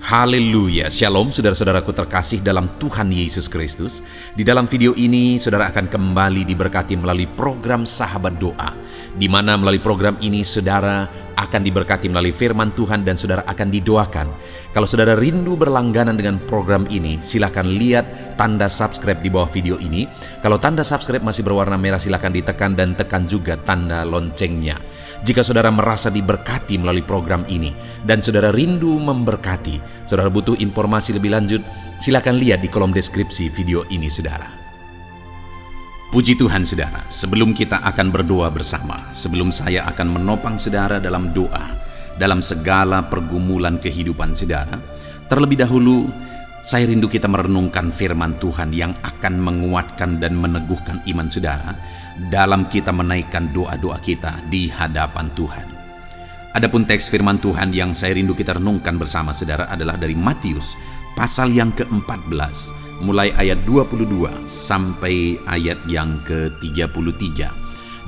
Haleluya, Shalom saudara-saudaraku terkasih dalam Tuhan Yesus Kristus. Di dalam video ini saudara akan kembali diberkati melalui program Sahabat Doa, di mana melalui program ini saudara akan diberkati melalui firman Tuhan dan saudara akan didoakan. Kalau saudara rindu berlangganan dengan program ini, silakan lihat tanda subscribe di bawah video ini. Kalau tanda subscribe masih berwarna merah, silakan ditekan dan tekan juga tanda loncengnya. Jika saudara merasa diberkati melalui program ini dan saudara rindu memberkati, saudara butuh informasi lebih lanjut, silakan lihat di kolom deskripsi video ini saudara. Puji Tuhan saudara, sebelum kita akan berdoa bersama, sebelum saya akan menopang saudara dalam doa, dalam segala pergumulan kehidupan saudara, terlebih dahulu saya rindu kita merenungkan firman Tuhan yang akan menguatkan dan meneguhkan iman saudara dalam kita menaikkan doa-doa kita di hadapan Tuhan. Adapun teks firman Tuhan yang saya rindu kita renungkan bersama saudara adalah dari Matius pasal yang ke-14, mulai ayat 22 sampai ayat yang ke-33,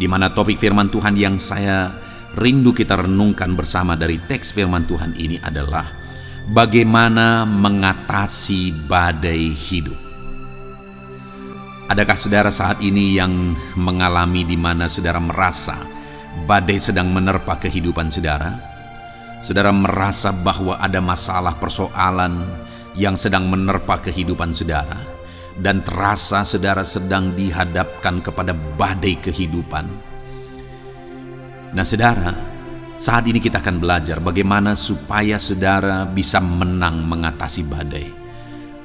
di mana topik firman Tuhan yang saya rindu kita renungkan bersama dari teks firman Tuhan ini adalah bagaimana mengatasi badai hidup. Adakah saudara saat ini yang mengalami di mana saudara merasa badai sedang menerpa kehidupan saudara? Saudara merasa bahwa ada masalah persoalan yang sedang menerpa kehidupan saudara, dan terasa saudara sedang dihadapkan kepada badai kehidupan. Nah saudara, saat ini kita akan belajar bagaimana supaya saudara bisa menang mengatasi badai.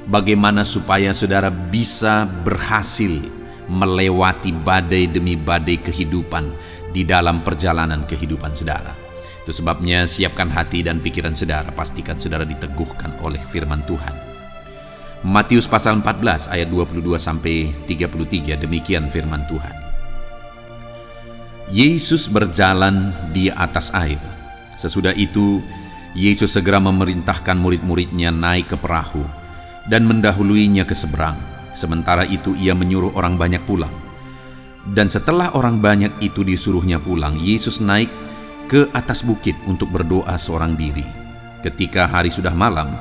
Bagaimana supaya saudara bisa berhasil melewati badai demi badai kehidupan di dalam perjalanan kehidupan saudara. Itu sebabnya siapkan hati dan pikiran saudara, pastikan saudara diteguhkan oleh firman Tuhan. Matius pasal 14 ayat 22 sampai 33, demikian firman Tuhan. Yesus berjalan di atas air. Sesudah itu, Yesus segera memerintahkan murid-muridnya naik ke perahu dan mendahuluinya ke seberang. Sementara itu ia menyuruh orang banyak pulang. Dan setelah orang banyak itu disuruhnya pulang, Yesus naik ke atas bukit untuk berdoa seorang diri. Ketika hari sudah malam,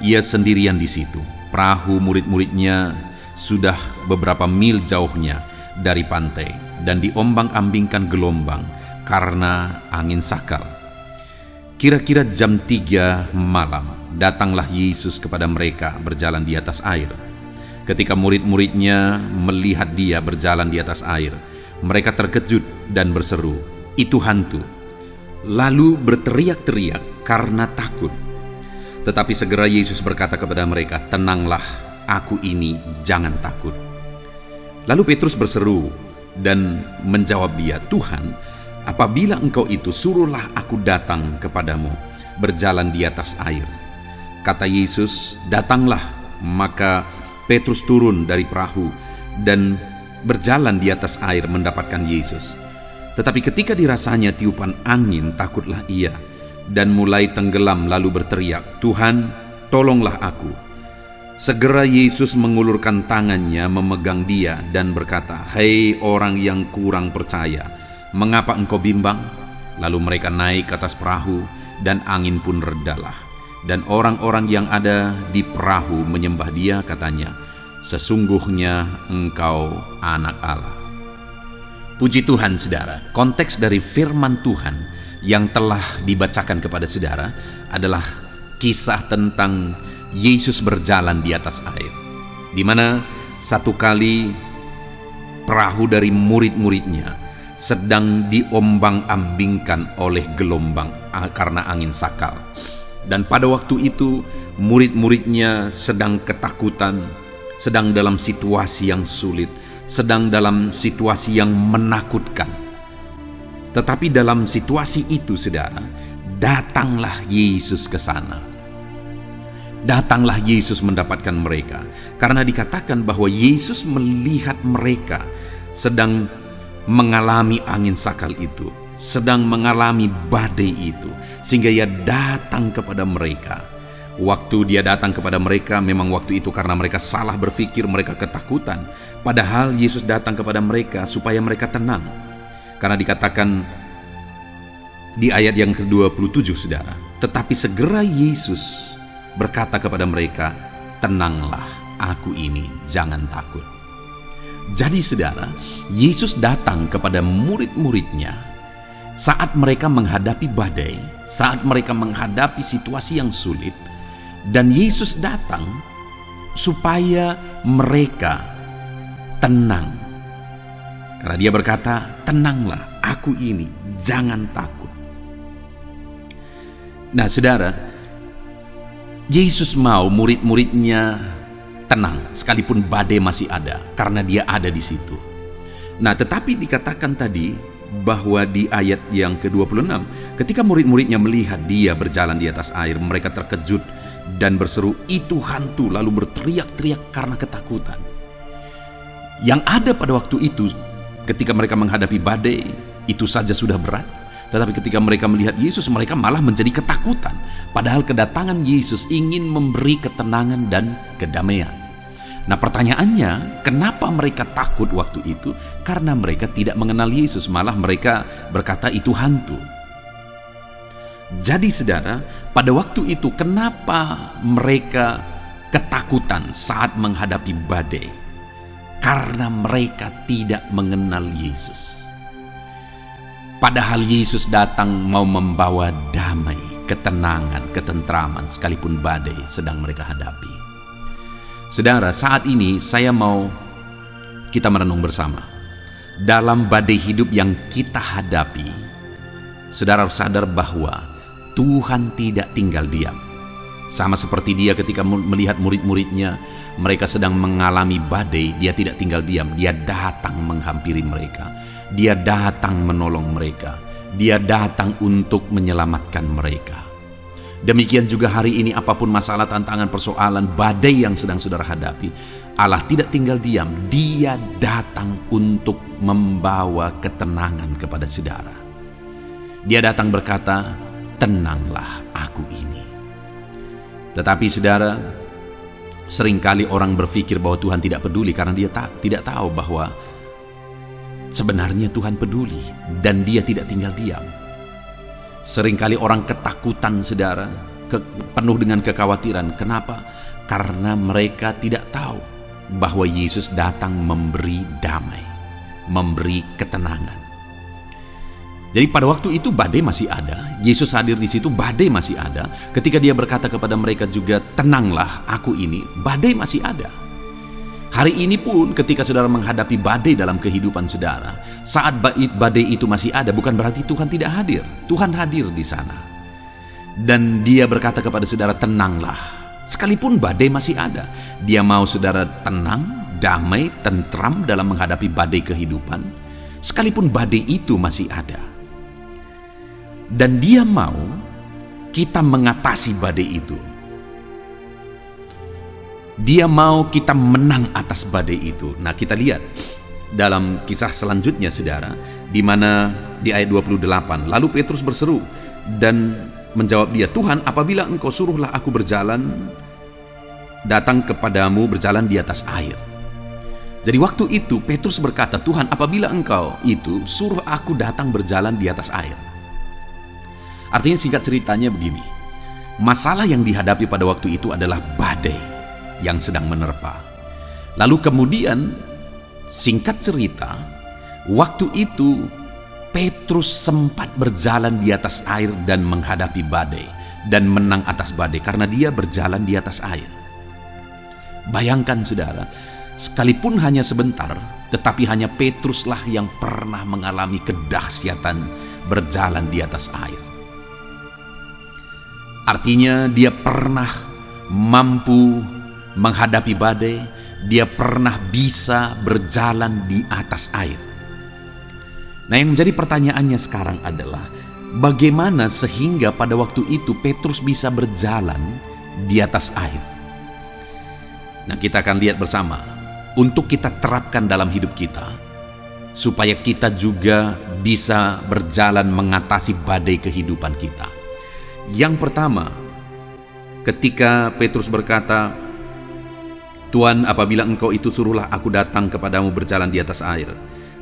ia sendirian di situ. Perahu murid-muridnya sudah beberapa mil jauhnya dari pantai dan diombang-ambingkan gelombang karena angin sakal. Kira-kira jam 3 malam, datanglah Yesus kepada mereka berjalan di atas air. Ketika murid-muridnya melihat dia berjalan di atas air, mereka terkejut dan berseru, "Itu hantu!" Lalu berteriak-teriak karena takut. Tetapi segera Yesus berkata kepada mereka, "Tenanglah, aku ini, jangan takut." Lalu Petrus berseru dan menjawab dia, "Tuhan, apabila engkau itu, suruhlah aku datang kepadamu berjalan di atas air." Kata Yesus, "Datanglah." Maka Petrus turun dari perahu dan berjalan di atas air mendapatkan Yesus. Tetapi ketika dirasanya tiupan angin, takutlah ia dan mulai tenggelam lalu berteriak, "Tuhan, tolonglah aku." Segera Yesus mengulurkan tangannya memegang dia dan berkata, "Hei orang yang kurang percaya, mengapa engkau bimbang?" Lalu mereka naik ke atas perahu dan angin pun redalah. Dan orang-orang yang ada di perahu menyembah dia, katanya, "Sesungguhnya engkau anak Allah." Puji Tuhan saudara, konteks dari firman Tuhan yang telah dibacakan kepada saudara adalah kisah tentang Yesus berjalan di atas air, di mana satu kali perahu dari murid-muridnya sedang diombang-ambingkan oleh gelombang karena angin sakal. Dan pada waktu itu murid-muridnya sedang ketakutan, sedang dalam situasi yang sulit, sedang dalam situasi yang menakutkan. Tetapi dalam situasi itu saudara, datanglah Yesus ke sana. Datanglah Yesus mendapatkan mereka, karena dikatakan bahwa Yesus melihat mereka sedang mengalami angin sakal itu, sedang mengalami badai itu, sehingga ia datang kepada mereka. Waktu dia datang kepada mereka, memang waktu itu karena mereka salah berpikir, mereka ketakutan. Padahal Yesus datang kepada mereka supaya mereka tenang. Karena dikatakan di ayat yang ke-27 saudara, tetapi segera Yesus berkata kepada mereka, "Tenanglah, aku ini, jangan takut." Jadi saudara, Yesus datang kepada murid-muridnya saat mereka menghadapi badai, saat mereka menghadapi situasi yang sulit, dan Yesus datang supaya mereka tenang. Karena dia berkata, "Tenanglah, aku ini, jangan takut." Nah saudara, Yesus mau murid-muridnya tenang sekalipun badai masih ada, karena dia ada di situ. Nah tetapi dikatakan tadi bahwa di ayat yang ke-26, ketika murid-muridnya melihat dia berjalan di atas air, mereka terkejut dan berseru, "Itu hantu!" lalu berteriak-teriak karena ketakutan. Yang ada pada waktu itu, ketika mereka menghadapi badai, itu saja sudah berat. Tetapi ketika mereka melihat Yesus, mereka malah menjadi ketakutan. Padahal kedatangan Yesus ingin memberi ketenangan dan kedamaian. Nah pertanyaannya, kenapa mereka takut waktu itu? Karena mereka tidak mengenal Yesus, malah mereka berkata itu hantu. Jadi saudara, pada waktu itu kenapa mereka ketakutan saat menghadapi badai? Karena mereka tidak mengenal Yesus. Padahal Yesus datang mau membawa damai, ketenangan, ketentraman sekalipun badai sedang mereka hadapi. Saudara, saat ini saya mau kita merenung bersama. Dalam badai hidup yang kita hadapi, saudara harus sadar bahwa Tuhan tidak tinggal diam. Sama seperti dia ketika melihat murid-muridnya, mereka sedang mengalami badai, dia tidak tinggal diam. Dia datang menghampiri mereka. Dia datang menolong mereka. Dia datang untuk menyelamatkan mereka. Demikian juga hari ini, apapun masalah, tantangan, persoalan, badai yang sedang saudara hadapi, Allah tidak tinggal diam. Dia datang untuk membawa ketenangan kepada saudara. Dia datang berkata, "Tenanglah, aku ini." Tetapi saudara, seringkali orang berpikir bahwa Tuhan tidak peduli karena dia tidak tahu bahwa sebenarnya Tuhan peduli dan dia tidak tinggal diam. Seringkali orang ketakutan saudara, penuh dengan kekhawatiran. Kenapa? Karena mereka tidak tahu bahwa Yesus datang memberi damai, memberi ketenangan. Jadi pada waktu itu badai masih ada, Yesus hadir di situ, badai masih ada. Ketika dia berkata kepada mereka juga, "Tenanglah, aku ini," badai masih ada. Hari ini pun ketika saudara menghadapi badai dalam kehidupan saudara, saat badai itu masih ada, bukan berarti Tuhan tidak hadir. Tuhan hadir di sana. Dan dia berkata kepada saudara, "Tenanglah." Sekalipun badai masih ada, dia mau saudara tenang, damai, tentram dalam menghadapi badai kehidupan. Sekalipun badai itu masih ada. Dan dia mau kita mengatasi badai itu. Dia mau kita menang atas badai itu. Nah kita lihat dalam kisah selanjutnya saudara, di mana di ayat 28, lalu Petrus berseru dan menjawab dia, "Tuhan, apabila Engkau suruhlah aku berjalan, datang kepadamu berjalan di atas air." Jadi waktu itu Petrus berkata, "Tuhan, apabila Engkau itu suruh aku datang berjalan di atas air." Artinya singkat ceritanya begini, masalah yang dihadapi pada waktu itu adalah badai yang sedang menerpa. Lalu kemudian singkat cerita, waktu itu Petrus sempat berjalan di atas air dan menghadapi badai dan menang atas badai karena dia berjalan di atas air. Bayangkan saudara, sekalipun hanya sebentar, tetapi hanya Petruslah yang pernah mengalami kedahsyatan berjalan di atas air. Artinya dia pernah mampu menghadapi badai, dia pernah bisa berjalan di atas air. Nah yang menjadi pertanyaannya sekarang adalah, bagaimana sehingga pada waktu itu Petrus bisa berjalan di atas air? Nah kita akan lihat bersama, untuk kita terapkan dalam hidup kita, supaya kita juga bisa berjalan mengatasi badai kehidupan kita. Yang pertama, ketika Petrus berkata, "Tuhan, apabila Engkau itu suruhlah aku datang kepadamu berjalan di atas air."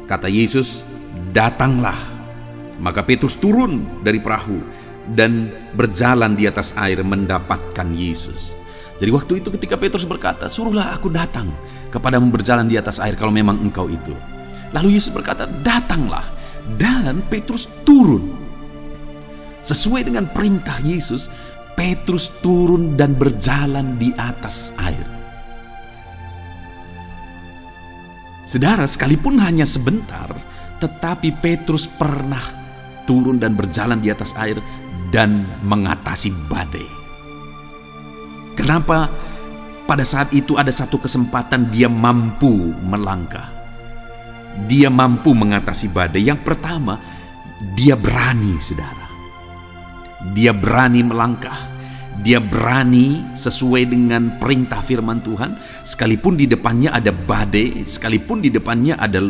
Kata Yesus, "Datanglah." Maka Petrus turun dari perahu dan berjalan di atas air mendapatkan Yesus. Jadi waktu itu ketika Petrus berkata, "Suruhlah aku datang kepadamu berjalan di atas air kalau memang engkau itu." Lalu Yesus berkata, "Datanglah." Dan Petrus turun. Sesuai dengan perintah Yesus, Petrus turun dan berjalan di atas air. Saudara, sekalipun hanya sebentar, tetapi Petrus pernah turun dan berjalan di atas air dan mengatasi badai. Kenapa? Pada saat itu ada satu kesempatan dia mampu melangkah. Dia mampu mengatasi badai. Yang pertama, dia berani, saudara. Dia berani melangkah. Dia berani sesuai dengan perintah firman Tuhan. Sekalipun di depannya ada badai, sekalipun di depannya ada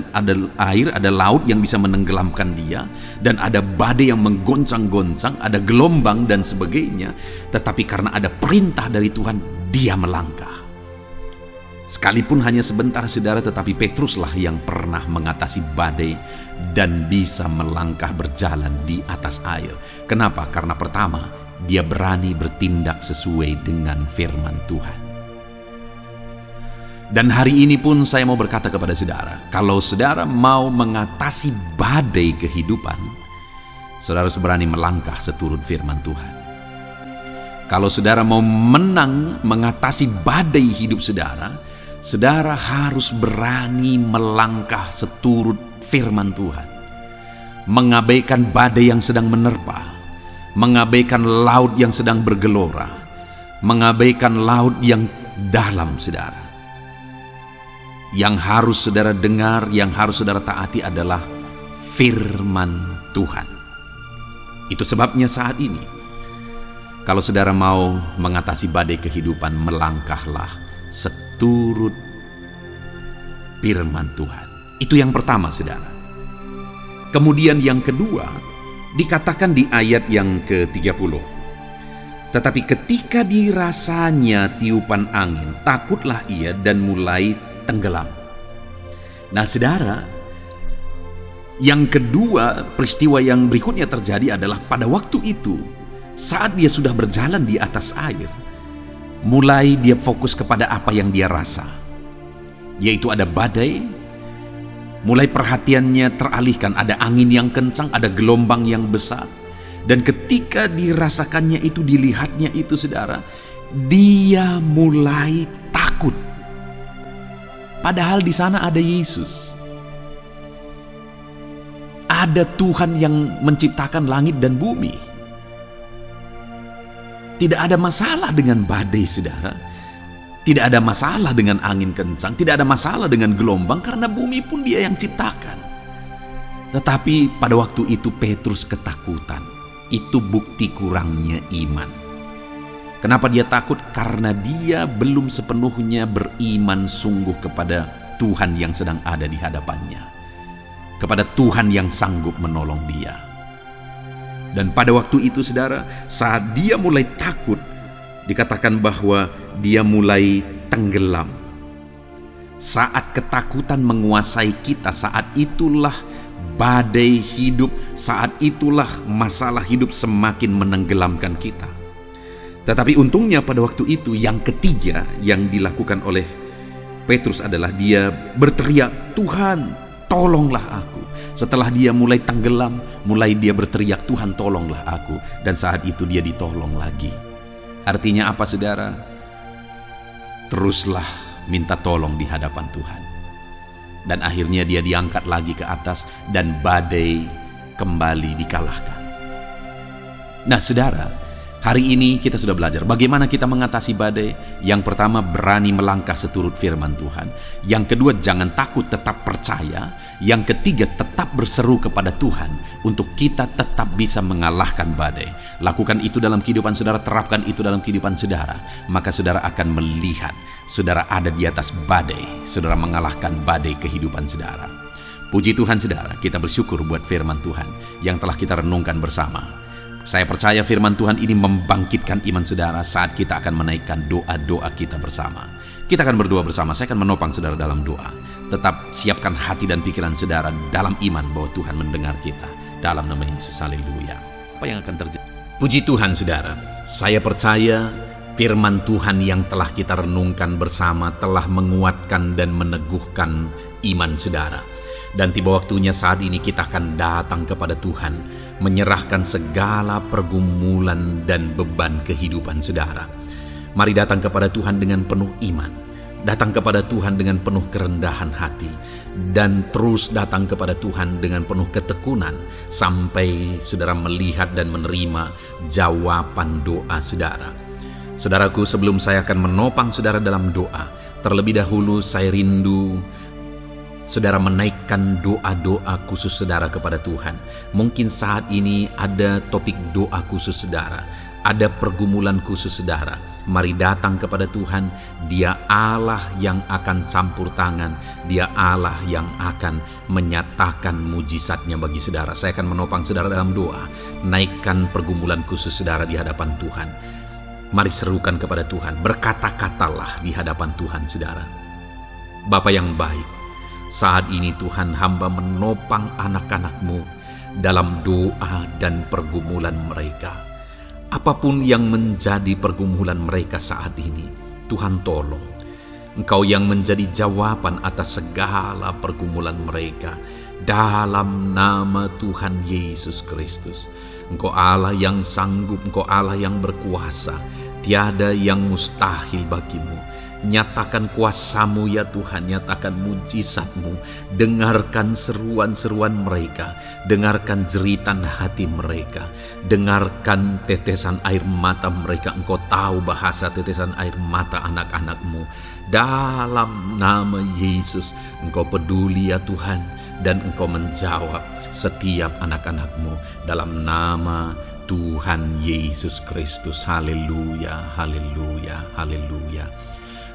air, ada laut yang bisa menenggelamkan dia, dan ada badai yang menggoncang-goncang, ada gelombang dan sebagainya, tetapi karena ada perintah dari Tuhan, dia melangkah. Sekalipun hanya sebentar, saudara, tetapi Petruslah yang pernah mengatasi badai dan bisa melangkah berjalan di atas air. Kenapa? Karena pertama, dia berani bertindak sesuai dengan firman Tuhan. Dan hari ini pun saya mau berkata kepada saudara, kalau saudara mau mengatasi badai kehidupan, saudara harus berani melangkah seturut firman Tuhan. Kalau saudara mau menang mengatasi badai hidup saudara, saudara harus berani melangkah seturut firman Tuhan. Mengabaikan badai yang sedang menerpa, mengabaikan laut yang sedang bergelora, mengabaikan laut yang dalam, saudara. Yang harus saudara dengar, yang harus saudara taati adalah firman Tuhan. Itu sebabnya saat ini, kalau saudara mau mengatasi badai kehidupan, melangkahlah seturut firman Tuhan. Itu yang pertama, saudara. Kemudian yang kedua, dikatakan di ayat yang ke-30. Tetapi ketika dirasanya tiupan angin, takutlah ia dan mulai tenggelam. Nah, saudara, yang kedua, peristiwa yang berikutnya terjadi adalah pada waktu itu, saat dia sudah berjalan di atas air, mulai dia fokus kepada apa yang dia rasa, yaitu ada badai. Mulai perhatiannya teralihkan, ada angin yang kencang, ada gelombang yang besar. Dan ketika dirasakannya itu, dilihatnya itu, saudara, dia mulai takut. Padahal di sana ada Yesus. Ada Tuhan yang menciptakan langit dan bumi. Tidak ada masalah dengan badai, saudara. Tidak ada masalah dengan angin kencang, tidak ada masalah dengan gelombang, karena bumi pun dia yang ciptakan. Tetapi pada waktu itu Petrus ketakutan. Itu bukti kurangnya iman. Kenapa dia takut? Karena dia belum sepenuhnya beriman sungguh kepada Tuhan yang sedang ada di hadapannya, kepada Tuhan yang sanggup menolong dia. Dan pada waktu itu, saudara, saat dia mulai takut, dikatakan bahwa dia mulai tenggelam. Saat ketakutan menguasai kita, saat itulah badai hidup, saat itulah masalah hidup semakin menenggelamkan kita. Tetapi untungnya pada waktu itu, yang ketiga yang dilakukan oleh Petrus adalah dia berteriak, "Tuhan, tolonglah aku." Setelah dia mulai tenggelam, mulai dia berteriak, "Tuhan, tolonglah aku." Dan saat itu dia ditolong lagi. Artinya apa, saudara? Teruslah minta tolong di hadapan Tuhan. Dan akhirnya dia diangkat lagi ke atas dan badai kembali dikalahkan. Nah, saudara, hari ini kita sudah belajar bagaimana kita mengatasi badai. Yang pertama, berani melangkah seturut firman Tuhan. Yang kedua, jangan takut, tetap percaya. Yang ketiga, tetap berseru kepada Tuhan untuk kita tetap bisa mengalahkan badai. Lakukan itu dalam kehidupan saudara, terapkan itu dalam kehidupan saudara. Maka saudara akan melihat saudara ada di atas badai, saudara mengalahkan badai kehidupan saudara. Puji Tuhan, saudara, kita bersyukur buat firman Tuhan yang telah kita renungkan bersama. Saya percaya firman Tuhan ini membangkitkan iman saudara saat kita akan menaikkan doa-doa kita bersama. Kita akan berdoa bersama, saya akan menopang saudara dalam doa. Tetap siapkan hati dan pikiran saudara dalam iman bahwa Tuhan mendengar kita. Dalam nama Yesus, haleluya. Apa yang akan terjadi? Puji Tuhan saudara, saya percaya firman Tuhan yang telah kita renungkan bersama telah menguatkan dan meneguhkan iman saudara. Dan tiba waktunya saat ini kita akan datang kepada Tuhan, menyerahkan segala pergumulan dan beban kehidupan saudara. Mari datang kepada Tuhan dengan penuh iman, datang kepada Tuhan dengan penuh kerendahan hati, dan terus datang kepada Tuhan dengan penuh ketekunan sampai saudara melihat dan menerima jawaban doa saudara. Saudaraku, sebelum saya akan menopang saudara dalam doa, terlebih dahulu saya rindu saudara menaikkan doa-doa khusus saudara kepada Tuhan. Mungkin saat ini ada topik doa khusus saudara, ada pergumulan khusus saudara. Mari datang kepada Tuhan. Dia Allah yang akan campur tangan, Dia Allah yang akan menyatakan mujizatnya bagi saudara. Saya akan menopang saudara dalam doa. Naikkan pergumulan khusus saudara di hadapan Tuhan. Mari serukan kepada Tuhan, berkata-katalah di hadapan Tuhan saudara. Bapa yang baik, saat ini Tuhan, hamba menopang anak-anak-Mu dalam doa dan pergumulan mereka. Apapun yang menjadi pergumulan mereka saat ini, Tuhan tolong. Engkau yang menjadi jawaban atas segala pergumulan mereka. Dalam nama Tuhan Yesus Kristus. Engkau Allah yang sanggup, Engkau Allah yang berkuasa. Tiada yang mustahil bagimu. Nyatakan kuasa-Mu ya Tuhan, nyatakan mujizat-Mu. Dengarkan seruan-seruan mereka, dengarkan jeritan hati mereka, dengarkan tetesan air mata mereka. Engkau tahu bahasa tetesan air mata anak-anak-Mu. Dalam nama Yesus, Engkau peduli ya Tuhan, dan Engkau menjawab setiap anak-anak-Mu dalam nama Tuhan Yesus Kristus. Haleluya, haleluya, haleluya.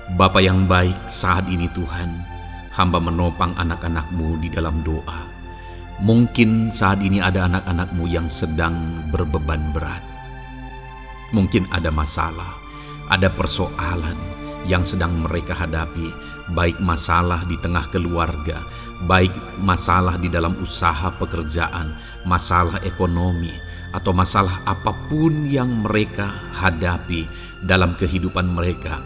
Bapa yang baik, saat ini Tuhan, hamba menopang anak-anak-Mu di dalam doa. Mungkin saat ini ada anak-anak-Mu yang sedang berbeban berat. Mungkin ada masalah, ada persoalan yang sedang mereka hadapi, baik masalah di tengah keluarga, baik masalah di dalam usaha pekerjaan, masalah ekonomi, atau masalah apapun yang mereka hadapi dalam kehidupan mereka.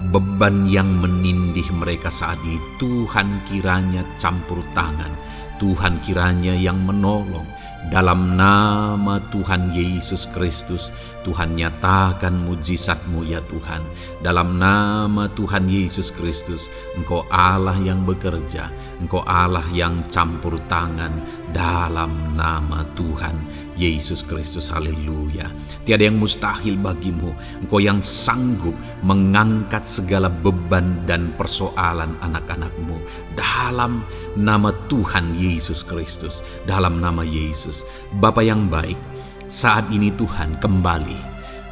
Beban yang menindih mereka saat ini, Tuhan kiranya campur tangan, Tuhan kiranya yang menolong. Dalam nama Tuhan Yesus Kristus, Tuhan nyatakan mujizat-Mu ya Tuhan. Dalam nama Tuhan Yesus Kristus, Engkau Allah yang bekerja, Engkau Allah yang campur tangan. Dalam nama Tuhan Yesus Kristus, haleluya. Tiada yang mustahil bagimu. Engkau yang sanggup mengangkat segala beban dan persoalan anak-anak-Mu. Dalam nama Tuhan Yesus Kristus, dalam nama Yesus. Bapa yang baik, saat ini Tuhan, kembali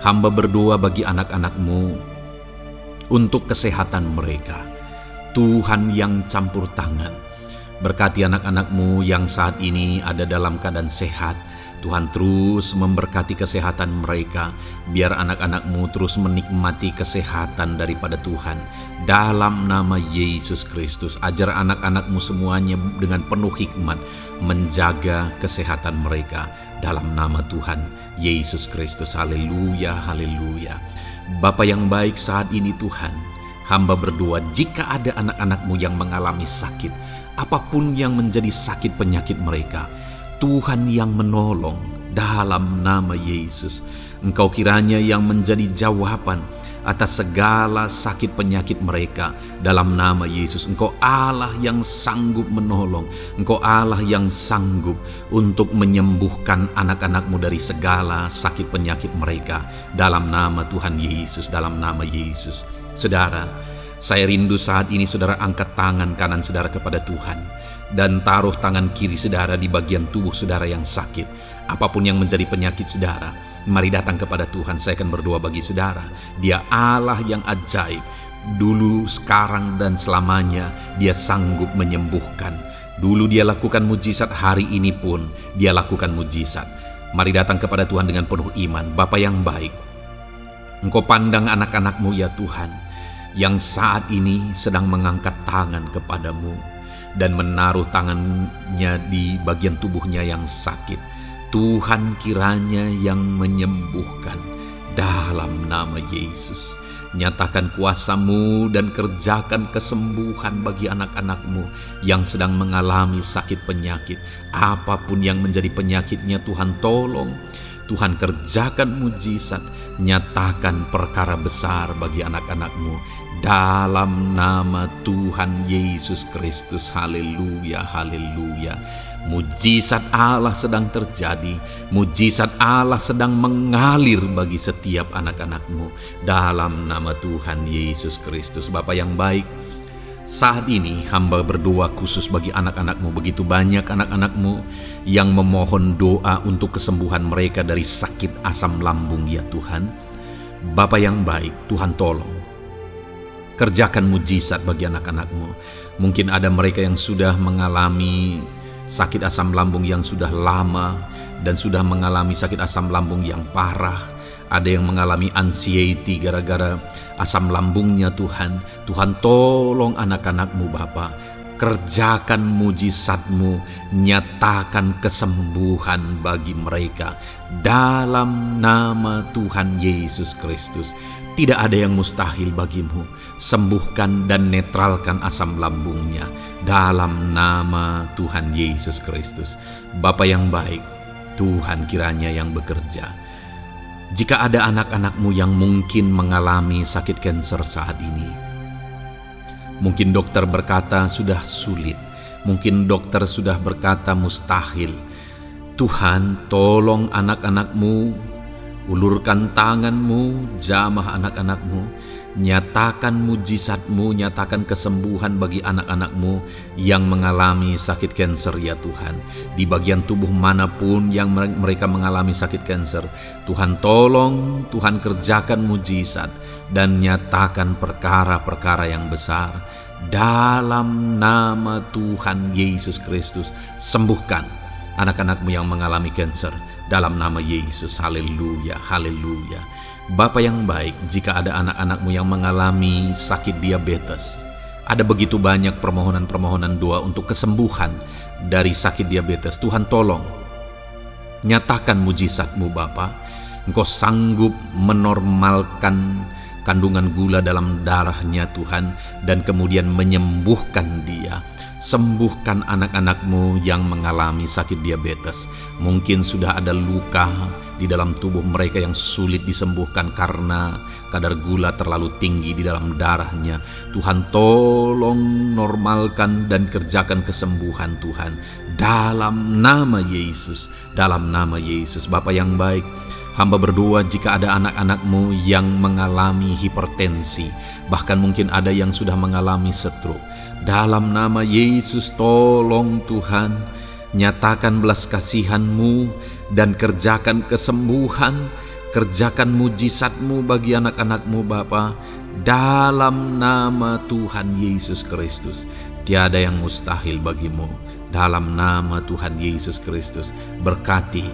hamba berdoa bagi anak-anak-Mu untuk kesehatan mereka. Tuhan yang campur tangan, berkati anak-anak-Mu yang saat ini ada dalam keadaan sehat. Tuhan terus memberkati kesehatan mereka, biar anak-anak-Mu terus menikmati kesehatan daripada Tuhan. Dalam nama Yesus Kristus, ajar anak-anak-Mu semuanya dengan penuh hikmat menjaga kesehatan mereka. Dalam nama Tuhan Yesus Kristus, haleluya, haleluya. Bapa yang baik, saat ini Tuhan, hamba berdoa jika ada anak-anak-Mu yang mengalami sakit, apapun yang menjadi sakit penyakit mereka, Tuhan yang menolong. Dalam nama Yesus, Engkau kiranya yang menjadi jawaban atas segala sakit penyakit mereka. Dalam nama Yesus, Engkau Allah yang sanggup menolong, Engkau Allah yang sanggup untuk menyembuhkan anak-anak-Mu dari segala sakit penyakit mereka. Dalam nama Tuhan Yesus, dalam nama Yesus. Saudara, saya rindu saat ini saudara angkat tangan kanan saudara kepada Tuhan dan taruh tangan kiri saudara di bagian tubuh saudara yang sakit. Apapun yang menjadi penyakit saudara, mari datang kepada Tuhan. Saya akan berdoa bagi saudara. Dia Allah yang ajaib. Dulu, sekarang, dan selamanya Dia sanggup menyembuhkan. Dulu Dia lakukan mujizat, hari ini pun Dia lakukan mujizat. Mari datang kepada Tuhan dengan penuh iman. Bapa yang baik, Engkau pandang anak-anak-Mu ya Tuhan, yang saat ini sedang mengangkat tangan kepadamu dan menaruh tangannya di bagian tubuhnya yang sakit. Tuhan kiranya yang menyembuhkan dalam nama Yesus. Nyatakan kuasa-Mu dan kerjakan kesembuhan bagi anak-anak-Mu yang sedang mengalami sakit penyakit. Apapun yang menjadi penyakitnya, Tuhan tolong. Tuhan kerjakan mujizat, nyatakan perkara besar bagi anak-anak-Mu dalam nama Tuhan Yesus Kristus. Haleluya, haleluya. Mujizat Allah sedang terjadi, mujizat Allah sedang mengalir bagi setiap anak-anak-Mu dalam nama Tuhan Yesus Kristus. Bapa yang baik, saat ini hamba berdoa khusus bagi anak-anak-Mu. Begitu banyak anak-anak-Mu yang memohon doa untuk kesembuhan mereka dari sakit asam lambung ya Tuhan. Bapa yang baik, Tuhan tolong. Kerjakan mujizat bagi anak-anak-Mu. Mungkin ada mereka yang sudah mengalami sakit asam lambung yang sudah lama dan sudah mengalami sakit asam lambung yang parah. Ada yang mengalami anxiety gara-gara asam lambungnya Tuhan. Tuhan tolong anak-anak-Mu Bapa. Kerjakan mujizat-Mu, nyatakan kesembuhan bagi mereka dalam nama Tuhan Yesus Kristus. Tidak ada yang mustahil bagi-Mu. Sembuhkan dan netralkan asam lambungnya dalam nama Tuhan Yesus Kristus. Bapa yang baik, Tuhan kiranya yang bekerja. Jika ada anak-anak-Mu yang mungkin mengalami sakit kanker saat ini, mungkin dokter berkata sudah sulit, mungkin dokter sudah berkata mustahil. Tuhan tolong anak-anak-Mu, ulurkan tangan-Mu, jamah anak-anak-Mu, nyatakan mujizat-Mu, nyatakan kesembuhan bagi anak-anak-Mu yang mengalami sakit kanker ya Tuhan. Di bagian tubuh manapun yang mereka mengalami sakit kanker, Tuhan tolong, Tuhan kerjakan mujizat dan nyatakan perkara-perkara yang besar. Dalam nama Tuhan Yesus Kristus, sembuhkan anak-anak-Mu yang mengalami kanker. Dalam nama Yesus, haleluya, haleluya. Bapa yang baik, jika ada anak-anak-Mu yang mengalami sakit diabetes, ada begitu banyak permohonan-permohonan doa untuk kesembuhan dari sakit diabetes. Tuhan tolong, nyatakan mujizat-Mu Bapa. Engkau sanggup menormalkan kandungan gula dalam darahnya Tuhan, dan kemudian menyembuhkan dia. Sembuhkan anak-anak-Mu yang mengalami sakit diabetes. Mungkin sudah ada luka di dalam tubuh mereka yang sulit disembuhkan karena kadar gula terlalu tinggi di dalam darahnya. Tuhan tolong normalkan dan kerjakan kesembuhan Tuhan. Dalam nama Yesus, dalam nama Yesus. Bapa yang baik, hamba berdoa jika ada anak-anak-Mu yang mengalami hipertensi, bahkan mungkin ada yang sudah mengalami stroke. Dalam nama Yesus tolong Tuhan, nyatakan belas kasihan-Mu dan kerjakan kesembuhan, kerjakan mujizat-Mu bagi anak-anak-Mu Bapa. Dalam nama Tuhan Yesus Kristus, tiada yang mustahil bagi-Mu. Dalam nama Tuhan Yesus Kristus, berkati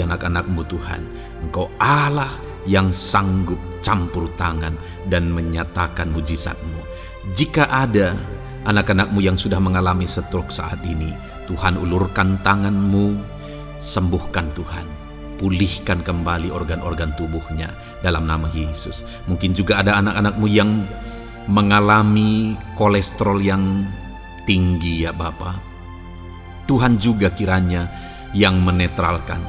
anak-anak-Mu Tuhan. Engkau Allah yang sanggup campur tangan dan menyatakan mujizat-Mu. Jika ada anak-anak-Mu yang sudah mengalami stroke saat ini, Tuhan ulurkan tangan-Mu, sembuhkan Tuhan. Pulihkan kembali organ-organ tubuhnya dalam nama Yesus. Mungkin juga ada anak-anak-Mu yang mengalami kolesterol yang tinggi ya Bapa. Tuhan juga kiranya yang menetralkan.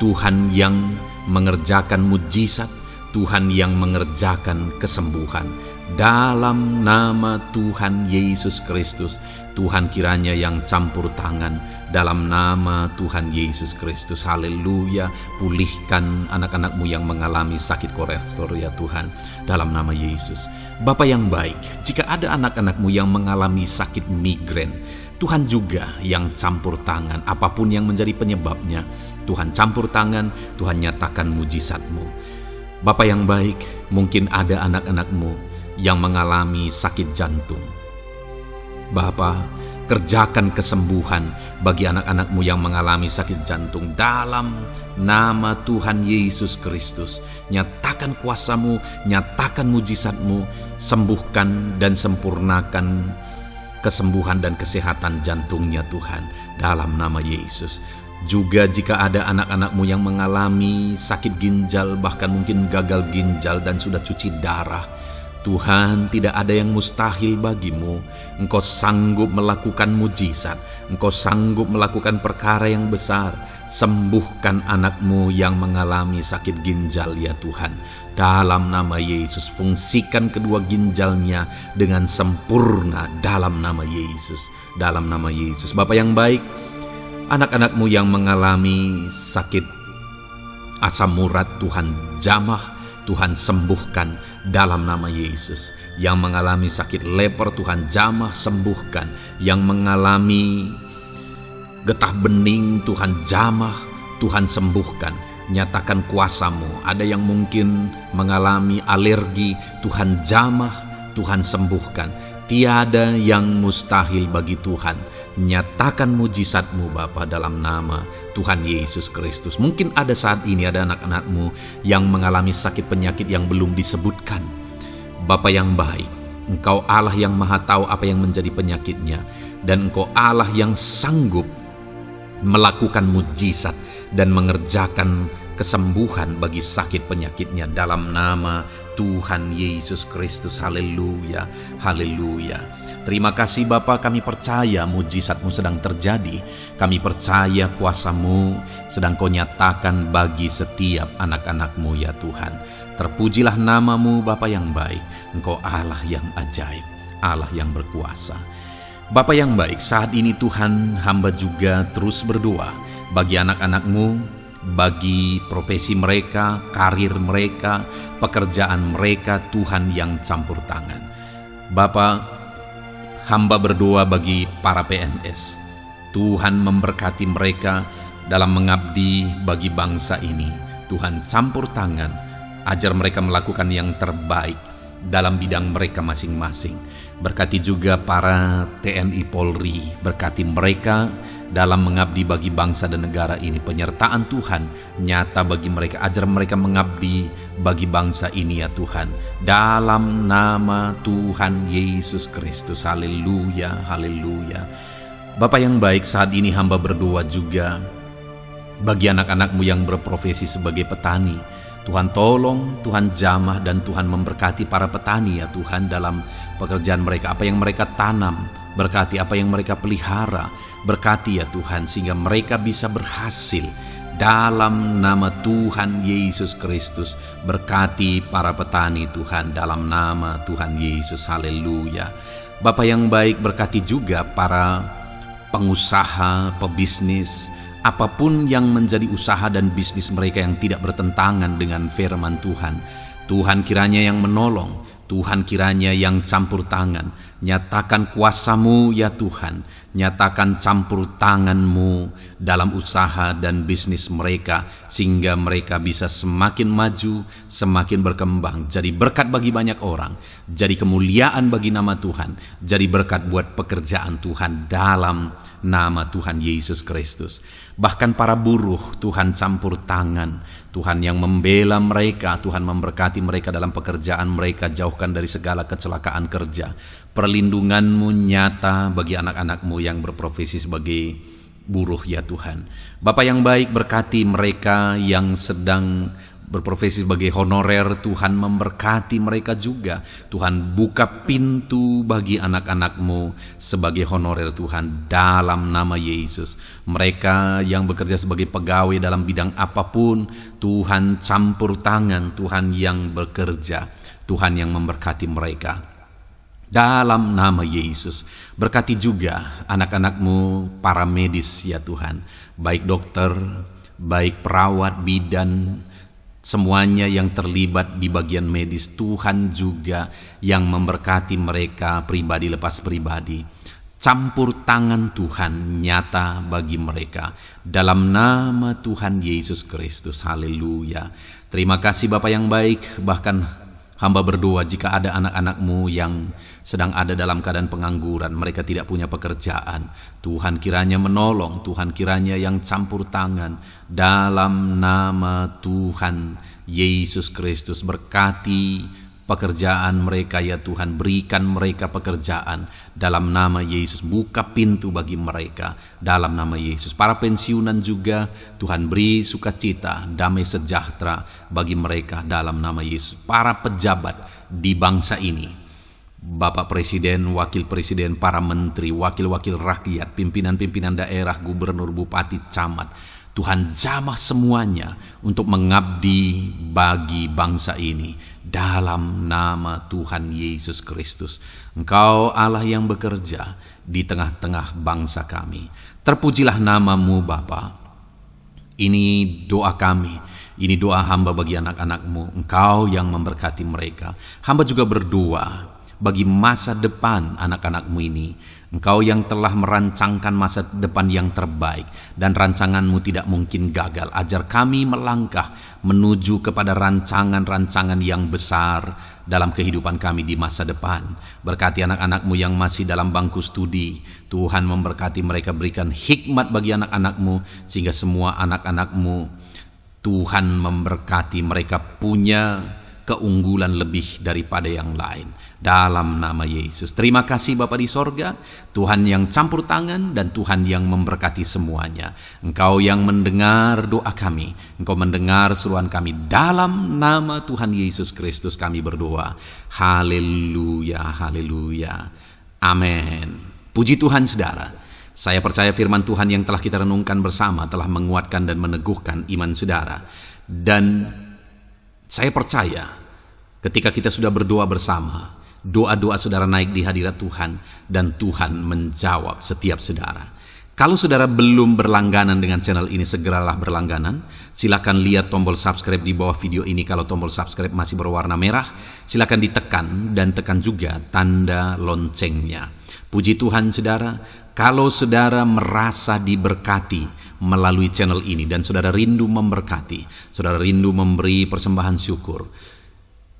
Tuhan yang mengerjakan mujizat, Tuhan yang mengerjakan kesembuhan. Dalam nama Tuhan Yesus Kristus, Tuhan kiranya yang campur tangan. Dalam nama Tuhan Yesus Kristus, haleluya. Pulihkan anak-anak-Mu yang mengalami sakit kolesterol ya Tuhan, dalam nama Yesus. Bapa yang baik, jika ada anak-anak-Mu yang mengalami sakit migrain, Tuhan juga yang campur tangan. Apapun yang menjadi penyebabnya, Tuhan campur tangan, Tuhan nyatakan mujizat-Mu. Bapa yang baik, mungkin ada anak-anak-Mu yang mengalami sakit jantung. Bapa, kerjakan kesembuhan bagi anak-anak-Mu yang mengalami sakit jantung. Dalam nama Tuhan Yesus Kristus, nyatakan kuasa-Mu, nyatakan mujizat-Mu, sembuhkan dan sempurnakan kesembuhan dan kesehatan jantungnya Tuhan. Dalam nama Yesus. Juga jika ada anak-anak-Mu yang mengalami sakit ginjal, bahkan mungkin gagal ginjal dan sudah cuci darah, Tuhan, tidak ada yang mustahil bagimu. Engkau sanggup melakukan mujizat, Engkau sanggup melakukan perkara yang besar. Sembuhkan anak-Mu yang mengalami sakit ginjal ya Tuhan. Dalam nama Yesus, fungsikan kedua ginjalnya dengan sempurna dalam nama Yesus. Dalam nama Yesus. Bapa yang baik, anak-anak-Mu yang mengalami sakit asam urat, Tuhan jamah, Tuhan sembuhkan dalam nama Yesus. Yang mengalami sakit leper, Tuhan jamah sembuhkan. Yang mengalami getah bening, Tuhan jamah, Tuhan sembuhkan. Nyatakan kuasa-Mu. Ada yang mungkin mengalami alergi, Tuhan jamah, Tuhan sembuhkan. Tiada yang mustahil bagi Tuhan. Nyatakan mujizat-Mu Bapa dalam nama Tuhan Yesus Kristus. Mungkin ada saat ini ada anak-anak-Mu yang mengalami sakit penyakit yang belum disebutkan. Bapa yang baik, Engkau Allah yang maha tahu apa yang menjadi penyakitnya. Dan Engkau Allah yang sanggup melakukan mujizat dan mengerjakan kesembuhan bagi sakit penyakitnya dalam nama Tuhan Yesus Kristus. Haleluya, haleluya. Terima kasih Bapa, kami percaya mujizat-Mu sedang terjadi. Kami percaya kuasa-Mu sedang Kau nyatakan bagi setiap anak-anak-Mu ya Tuhan. Terpujilah nama-Mu Bapa yang baik. Engkau Allah yang ajaib, Allah yang berkuasa. Bapa yang baik, saat ini Tuhan, hamba juga terus berdoa bagi anak-anak-Mu, bagi profesi mereka, karir mereka, pekerjaan mereka, Tuhan yang campur tangan. Bapa, hamba berdoa bagi para PNS. Tuhan memberkati mereka dalam mengabdi bagi bangsa ini. Tuhan campur tangan, ajar mereka melakukan yang terbaik dalam bidang mereka masing-masing. Berkati juga para TNI Polri, berkati mereka dalam mengabdi bagi bangsa dan negara ini. Penyertaan Tuhan nyata bagi mereka, ajar mereka mengabdi bagi bangsa ini ya Tuhan. Dalam nama Tuhan Yesus Kristus. Haleluya, haleluya. Bapa yang baik, saat ini hamba berdoa juga bagi anak-anak-Mu yang berprofesi sebagai petani. Tuhan tolong, Tuhan jamah, dan Tuhan memberkati para petani ya Tuhan dalam pekerjaan mereka. Apa yang mereka tanam, berkati apa yang mereka pelihara, berkati ya Tuhan sehingga mereka bisa berhasil. Dalam nama Tuhan Yesus Kristus, berkati para petani Tuhan dalam nama Tuhan Yesus. Haleluya. Bapa yang baik, berkati juga para pengusaha, pebisnis, apapun yang menjadi usaha dan bisnis mereka yang tidak bertentangan dengan firman Tuhan. Tuhan kiranya yang menolong, Tuhan kiranya yang campur tangan. Nyatakan kuasa-Mu ya Tuhan, nyatakan campur tangan-Mu dalam usaha dan bisnis mereka, sehingga mereka bisa semakin maju, semakin berkembang, jadi berkat bagi banyak orang, jadi kemuliaan bagi nama Tuhan, jadi berkat buat pekerjaan Tuhan dalam nama Tuhan Yesus Kristus. Bahkan para buruh, Tuhan campur tangan, Tuhan yang membela mereka, Tuhan memberkati mereka dalam pekerjaan mereka, jauhkan dari segala kecelakaan kerja. Perlindungan-Mu nyata bagi anak-anak-Mu yang berprofesi sebagai buruh ya Tuhan. Bapa yang baik, berkati mereka yang sedang berprofesi sebagai honorer, Tuhan memberkati mereka juga. Tuhan buka pintu bagi anak-anak-Mu sebagai honorer Tuhan dalam nama Yesus. Mereka yang bekerja sebagai pegawai dalam bidang apapun, Tuhan campur tangan, Tuhan yang bekerja, Tuhan yang memberkati mereka. Dalam nama Yesus, berkati juga anak-anak-Mu para medis ya Tuhan, baik dokter, baik perawat, bidan, semuanya yang terlibat di bagian medis. Tuhan juga yang memberkati mereka pribadi lepas pribadi. Campur tangan Tuhan nyata bagi mereka dalam nama Tuhan Yesus Kristus. Haleluya. Terima kasih Bapa yang baik. Bahkan hamba berdoa jika ada anak-anak-Mu yang sedang ada dalam keadaan pengangguran, mereka tidak punya pekerjaan, Tuhan kiranya menolong, Tuhan kiranya yang campur tangan dalam nama Tuhan Yesus Kristus. Berkati pekerjaan mereka ya Tuhan. Berikan mereka pekerjaan dalam nama Yesus. Buka pintu bagi mereka dalam nama Yesus. Para pensiunan juga Tuhan beri sukacita, damai sejahtera bagi mereka dalam nama Yesus. Para pejabat di bangsa ini, Bapak Presiden, Wakil Presiden, para menteri, wakil-wakil rakyat, pimpinan-pimpinan daerah, gubernur, bupati, camat, Tuhan jamah semuanya untuk mengabdi bagi bangsa ini dalam nama Tuhan Yesus Kristus. Engkau Allah yang bekerja di tengah-tengah bangsa kami. Terpujilah nama-Mu Bapa. Ini doa kami, ini doa hamba bagi anak-anak-Mu. Engkau yang memberkati mereka. Hamba juga berdoa bagi masa depan anak-anak-Mu ini. Engkau yang telah merancangkan masa depan yang terbaik, dan rancangan-Mu tidak mungkin gagal. Ajar kami melangkah menuju kepada rancangan-rancangan yang besar dalam kehidupan kami di masa depan. Berkati anak-anak-Mu yang masih dalam bangku studi. Tuhan memberkati mereka, berikan hikmat bagi anak-anak-Mu, sehingga semua anak-anak-Mu Tuhan memberkati mereka punya keunggulan lebih daripada yang lain dalam nama Yesus. Terima kasih Bapa di sorga, Tuhan yang campur tangan dan Tuhan yang memberkati semuanya. Engkau yang mendengar doa kami, Engkau mendengar seruan kami, dalam nama Tuhan Yesus Kristus kami berdoa. Haleluya, haleluya, amin. Puji Tuhan saudara. Saya percaya firman Tuhan yang telah kita renungkan bersama telah menguatkan dan meneguhkan iman saudara. Dan saya percaya ketika kita sudah berdoa bersama, doa-doa saudara naik di hadirat Tuhan, dan Tuhan menjawab setiap saudara. Kalau saudara belum berlangganan dengan channel ini, segeralah berlangganan. Silakan lihat tombol subscribe di bawah video ini. Kalau tombol subscribe masih berwarna merah, silakan ditekan dan tekan juga tanda loncengnya. Puji Tuhan saudara, kalau saudara merasa diberkati melalui channel ini dan saudara rindu memberkati, saudara rindu memberi persembahan syukur,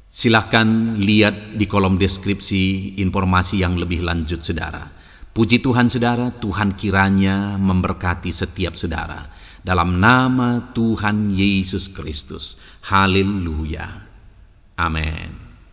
silakan lihat di kolom deskripsi informasi yang lebih lanjut saudara. Puji Tuhan saudara, Tuhan kiranya memberkati setiap saudara dalam nama Tuhan Yesus Kristus. Haleluya. Amin.